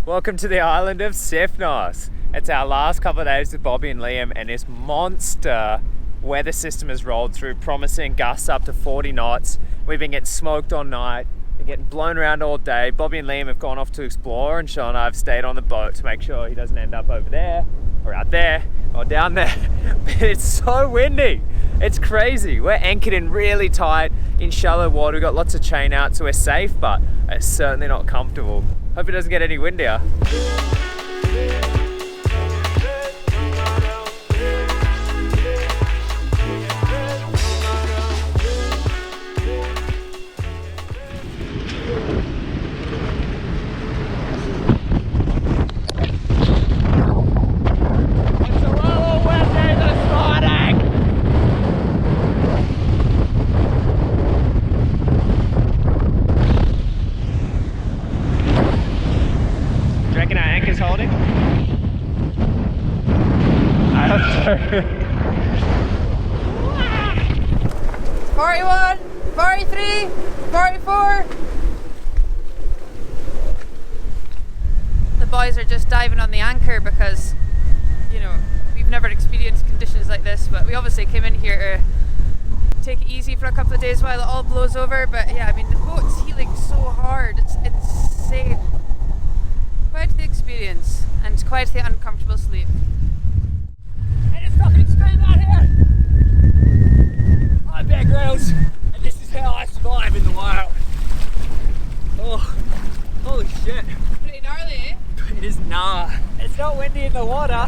Welcome to the Island of Sifnos. It's our last couple of days with Bobbie and Liam, and this monster weather system has rolled through, promising gusts up to 40 knots. We've been getting smoked all night, been getting blown around all day. Bobbie and Liam have gone off to explore, and Sean and I have stayed on the boat to make sure he doesn't end up over there, or out there, or down there. But it's so windy. It's crazy. We're anchored in really tight, in shallow water. We've got lots of chain out, so we're safe, but it's certainly not comfortable. Hope it doesn't get any windier. Holding? I hope so. 41, 43, 44. The boys are just diving on the anchor because, you know, we've never experienced conditions like this, but we obviously came in here to take it easy for a couple of days while it all blows over. But yeah, I mean, the boat's heeling so hard, it's insane. Quite the experience and quite the uncomfortable sleep. And it's fucking extreme out here! I'm Bear Grylls, and this is how I survive in the wild. Oh, holy shit. Pretty gnarly, eh? It is It's not windy in the water.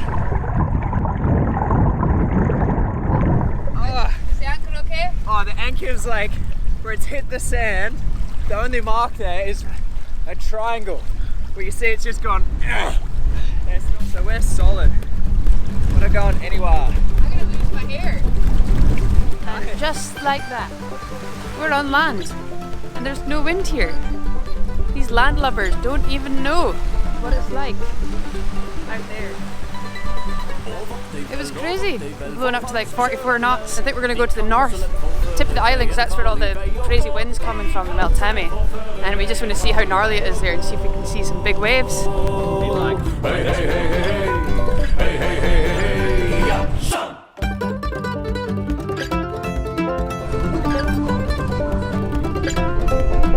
Oh. Is the anchor okay? Oh, the anchor's like, where it's hit the sand, the only mark there is a triangle. Well, you see it's just gone, so we're solid. We're not going anywhere. I'm gonna lose my hair. And just like that, we're on land, and there's no wind here. These landlubbers don't even know what it's like out there. It was crazy. We're blowing up to like 44 knots. I think we're gonna go to the north tip of the island because that's where all the crazy wind's coming from, the Meltemi. And we just want to see how gnarly it is there and see if we can see some big waves.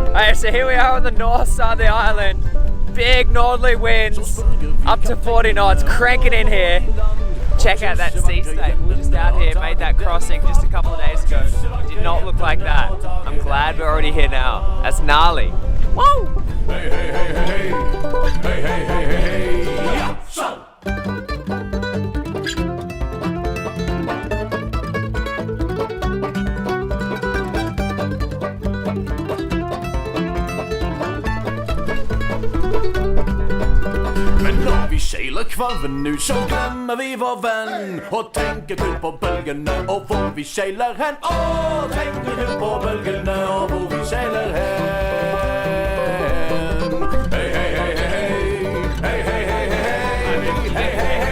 Alright, so here we are on the north side of the island. Big northerly winds, up to 40 knots, cranking in here. Check out that sea state. We're just out here, made that crossing just a couple of days ago. It did not look like that. I'm glad we're already here now. That's gnarly. Woo! Hey, hey, hey, hey, hey, hey, hey, hey, yeah. Vi seiler kvarven ut, så glemmer vi vår venn og tenker kun på bølgene og hvor vi seiler hen. Og tenker kun på bølgene og hvor vi seiler hen. Hei, hei, hei, hei, hei, hei, hei, hei, hei, hei, hei, hei, hei,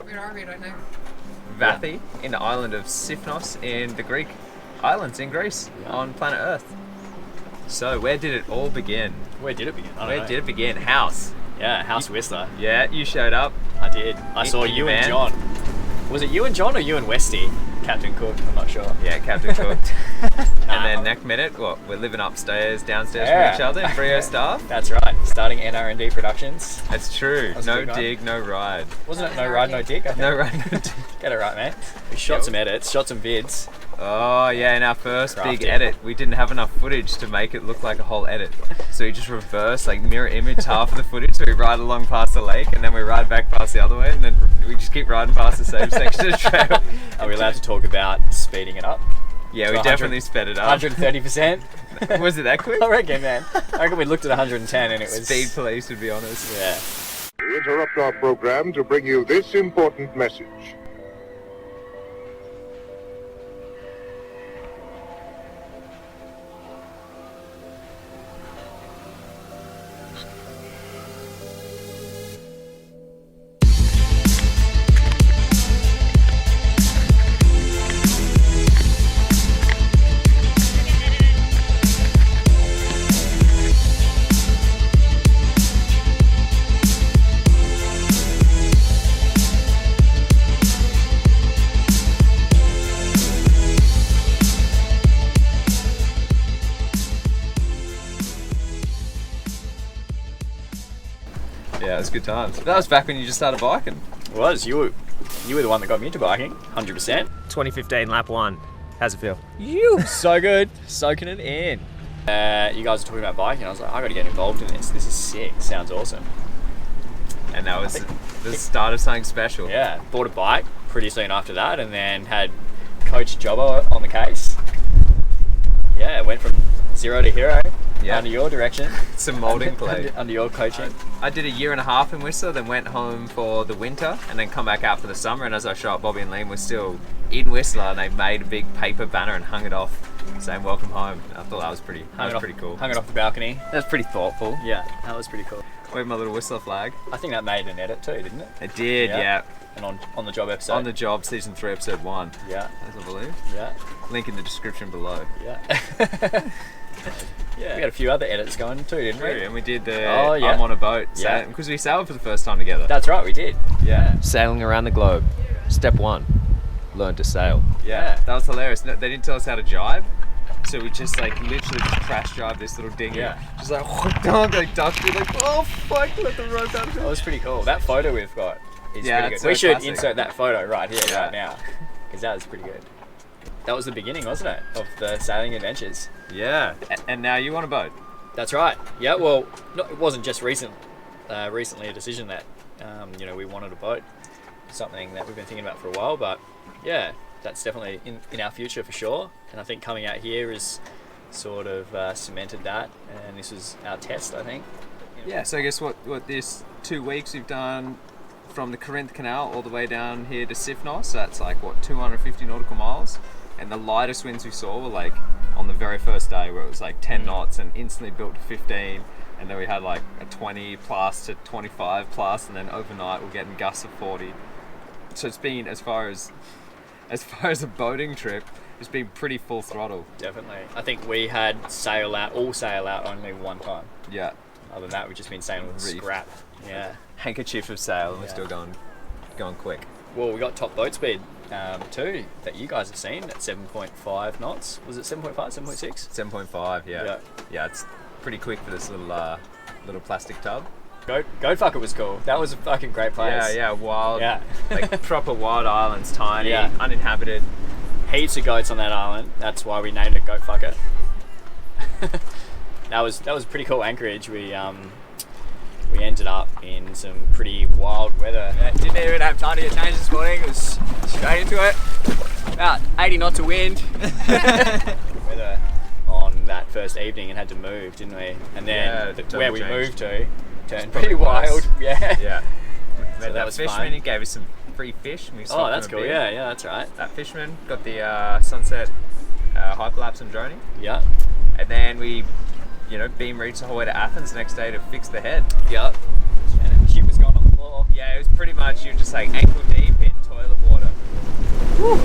Where are we right now? Vathi, in the island of Sifnos in the Greek islands in Greece, on planet Earth. So where did it all begin? Where did it begin? Where did it begin? House. Yeah, House Whistler. Yeah, you showed up. I did. I saw you and John. Was it you and John or you and Westy? Captain Cook, I'm not sure. Yeah, Captain Cook. And then next minute, what? We're living upstairs, downstairs from each other, Frio staff. That's right. Starting NR&D Productions. That's true. No dig, no ride. Wasn't it no ride, no dig? No ride, no dig. Get it right, man. We shot some edits, shot some vids. Oh yeah, in our first big edit, we didn't have enough footage to make it look like a whole edit. So we just reverse, like mirror image half of the footage, so we ride along past the lake and then we ride back past the other way and then we just keep riding past the same section of the trail. Are we allowed to talk about speeding it up? Yeah, we definitely sped it up. 130%? Was it that quick? I reckon, man. I reckon we looked at 110 and it was... Speed police, to be honest. Yeah. We interrupt our program to bring you this important message. good times. That was back when you just started biking. It was. You were the one that got me into biking, 100%. 2015 lap 1. How's it feel? So good. Soaking it in. You guys were talking about biking. I was like, I got to get involved in this. This is sick. Sounds awesome. And that was the start of something special. Yeah. Bought a bike pretty soon after that, and then had Coach Jobbo on the case. Yeah, went from 0 to hero under your direction. Some moulding play. Under your coaching. I did a year and a half in Whistler, then went home for the winter, and then come back out for the summer. And as I show up, Bobbie and Liam were still in Whistler, and they made a big paper banner and hung it off, saying "Welcome home." I thought that was pretty cool. Hung it off the balcony. That's pretty thoughtful. Yeah, that was pretty cool. Waved my little Whistler flag. I think that made an edit too, didn't it? It did, yeah. And on the job episode. On the job, season 3, episode 1. Yeah. As I believe. Yeah. Link in the description below. Yeah. Yeah. We got a few other edits going too, didn't we? And we did the I'm on a boat. Yeah. Because we sailed for the first time together. That's right, we did. Yeah. Sailing around the globe. Step 1. Learn to sail. Yeah. That was hilarious. No, they didn't tell us how to jibe. So we just literally just crash drive this little dinghy. Yeah. Just ducked it, oh fuck, let the rope out of it. That was pretty cool. That photo we've got is pretty good. it's We so should classic. insert that photo right here, right now. Because that was pretty good. That was the beginning, wasn't it? Of the sailing adventures. Yeah. And now you on a boat. That's right. Yeah, well, it wasn't just recently a decision that, we wanted a boat. Something that we've been thinking about for a while, but yeah, that's definitely in our future for sure. And I think coming out here has sort of cemented that, and this is our test, I think. Yeah, so I guess what this 2 weeks we've done from the Corinth Canal all the way down here to Sifnos, so that's 250 nautical miles. And the lightest winds we saw were on the very first day where it was 10 knots and instantly built to 15. And then we had a 20 plus to 25 plus, and then overnight we're getting gusts of 40. So it's been, as far as a boating trip, it's been pretty full throttle. Definitely. I think we had all sail out only one time. Yeah. Other than that, we've just been sailing with Reef. scrap. Yeah. Handkerchief of sail, and we're still going quick. Well, we got top boat speed too that you guys have seen at 7.5 knots. Was it 7.5, 7.6? 7.5, yeah. Yeah, it's pretty quick for this little plastic tub. Goat Fucker was cool. That was a fucking great place. Yeah, wild. Yeah. Proper wild islands, tiny, Yeah. uninhabited. Heaps of goats on that island. That's why we named it Goat Fucker. That was a pretty cool anchorage. We ended up in some pretty wild weather. Didn't even have time to get changed this morning. It was straight into it. About 80 knots of wind. Weather on that first evening and had to move, didn't we? And then where we moved to turned pretty wild. Yeah. Yeah. So that was fisherman, fun. he gave us some free fish. And we Oh, that's cool. Yeah, that's right. That fisherman got the sunset hyperlapse and droning. Yeah. And then we, beam reached the whole way to Athens the next day to fix the head. Yeah. And shit was going on the floor. Yeah, it was pretty much, you were just ankle deep in toilet water. Woo.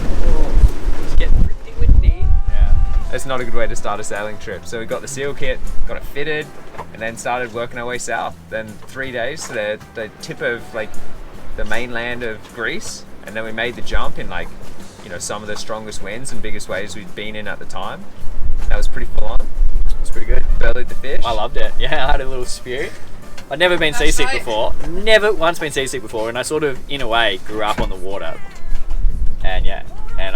It's getting pretty windy. Yeah. That's not a good way to start a sailing trip. So we got the seal kit, got it fitted, and then started working our way south. Then 3 days to the tip of the mainland of Greece, and then we made the jump in some of the strongest winds and biggest waves we'd been in at the time. That was pretty full on. It was pretty good. Bellied the fish. I loved it. Yeah, I had a little spew. I'd never been seasick before. Never once been seasick before, and I sort of, in a way, grew up on the water. And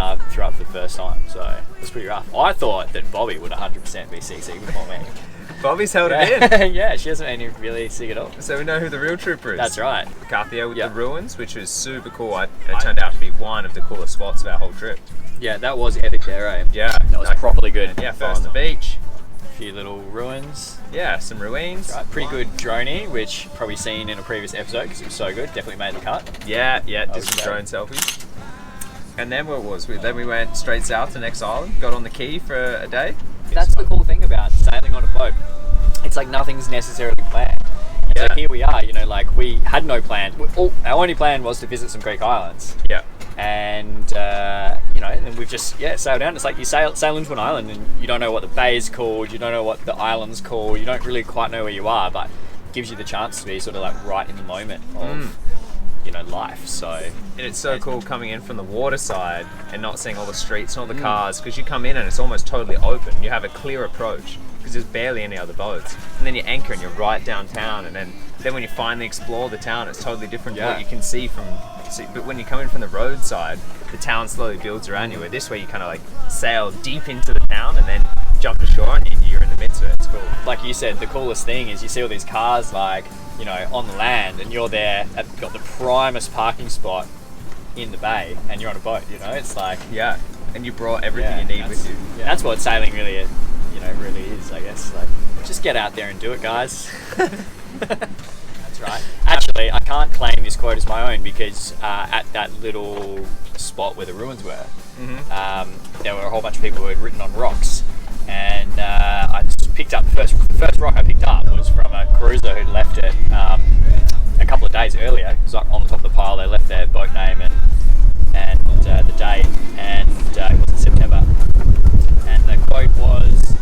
I threw up for the first time, so it was pretty rough. I thought that Bobbie would 100% be seasick before me. Bobbie's held it in. Yeah, she hasn't been really sick at all. So we know who the real trooper is. That's right. Carthia with the ruins, which was super cool. It turned out to be one of the coolest spots of our whole trip. Yeah, that was epic there, eh? Yeah. That was properly good. Yeah, first on the beach. A few little ruins. Yeah, some ruins. Right, pretty good droney, which probably seen in a previous episode because it was so good. Definitely made the cut. Yeah, did some drone selfies. And then what was we? Then we went straight south to the next island. Got on the quay for a day. That's the cool thing about sailing on a boat. It's nothing's necessarily planned. So here we are. We had no plan. Our only plan was to visit some Greek islands. Yeah. And and we've just sailed down. It's you sail into an island and you don't know what the bay is called. You don't know what the island's called. You don't really quite know where you are, but it gives you the chance to be sort of right in the moment of life. So and it's so cool coming in from the water side and not seeing all the streets and all the cars, because you come in and it's almost totally open. You have a clear approach because there's barely any other boats, and then you anchor and you're right downtown, and then then when you finally explore the town, it's totally different to Yeah. what you can see from. But when you come in from the roadside, the town slowly builds around you. Where this way you kind of like sail deep into the town and then jump ashore and you're in the midst of it. It's cool. Like you said, the coolest thing is you see all these cars like, you know, on the land, and you're there got the primest parking spot in the bay, and you're on a boat. You know, it's like Yeah, and you brought everything you need with you. Yeah. That's what sailing really, really is, I guess. Like, just get out there and do it, guys. That's right. Actually, I can't claim this quote as my own because at that little spot where the ruins were, there were a whole bunch of people who had written on rocks, and I just picked up first rock I picked up was from a cruiser who'd left it a couple of days earlier. It was like on the top of the pile. They left their boat name and the date, and it was in September. And the quote was,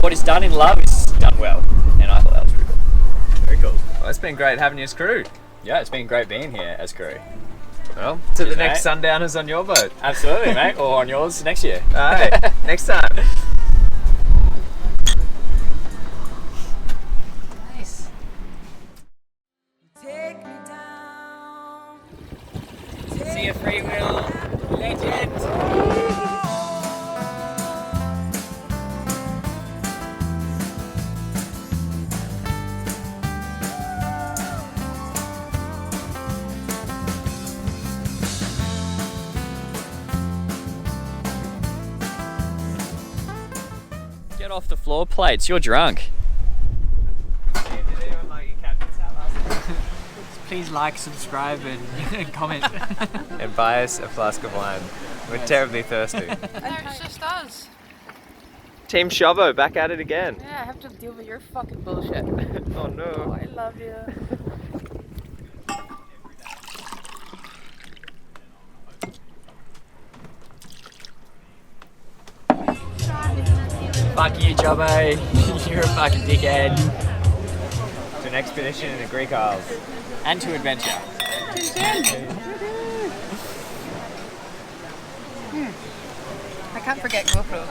"What is done in love is done well." And I thought that was pretty cool. Very cool. Well, it's been great having you as crew. Yeah, it's been great being here as crew. Well, to the Cheers, next mate. Sundowners on your boat. Absolutely, mate. Or on yours next year. Alright, next time. Nice. See you, Freewheel. Legend. Get off the floor plates. You're drunk. Please like, subscribe, and comment. And buy us a flask of wine. We're terribly thirsty. And it's just us. Team Shovo back at it again. Yeah, I have to deal with your fucking bullshit. Oh no. I love you. Fuck you, Jobbo. You're a fucking dickhead. To an expedition in the Greek Isles. And to adventure. I can't forget GoPro.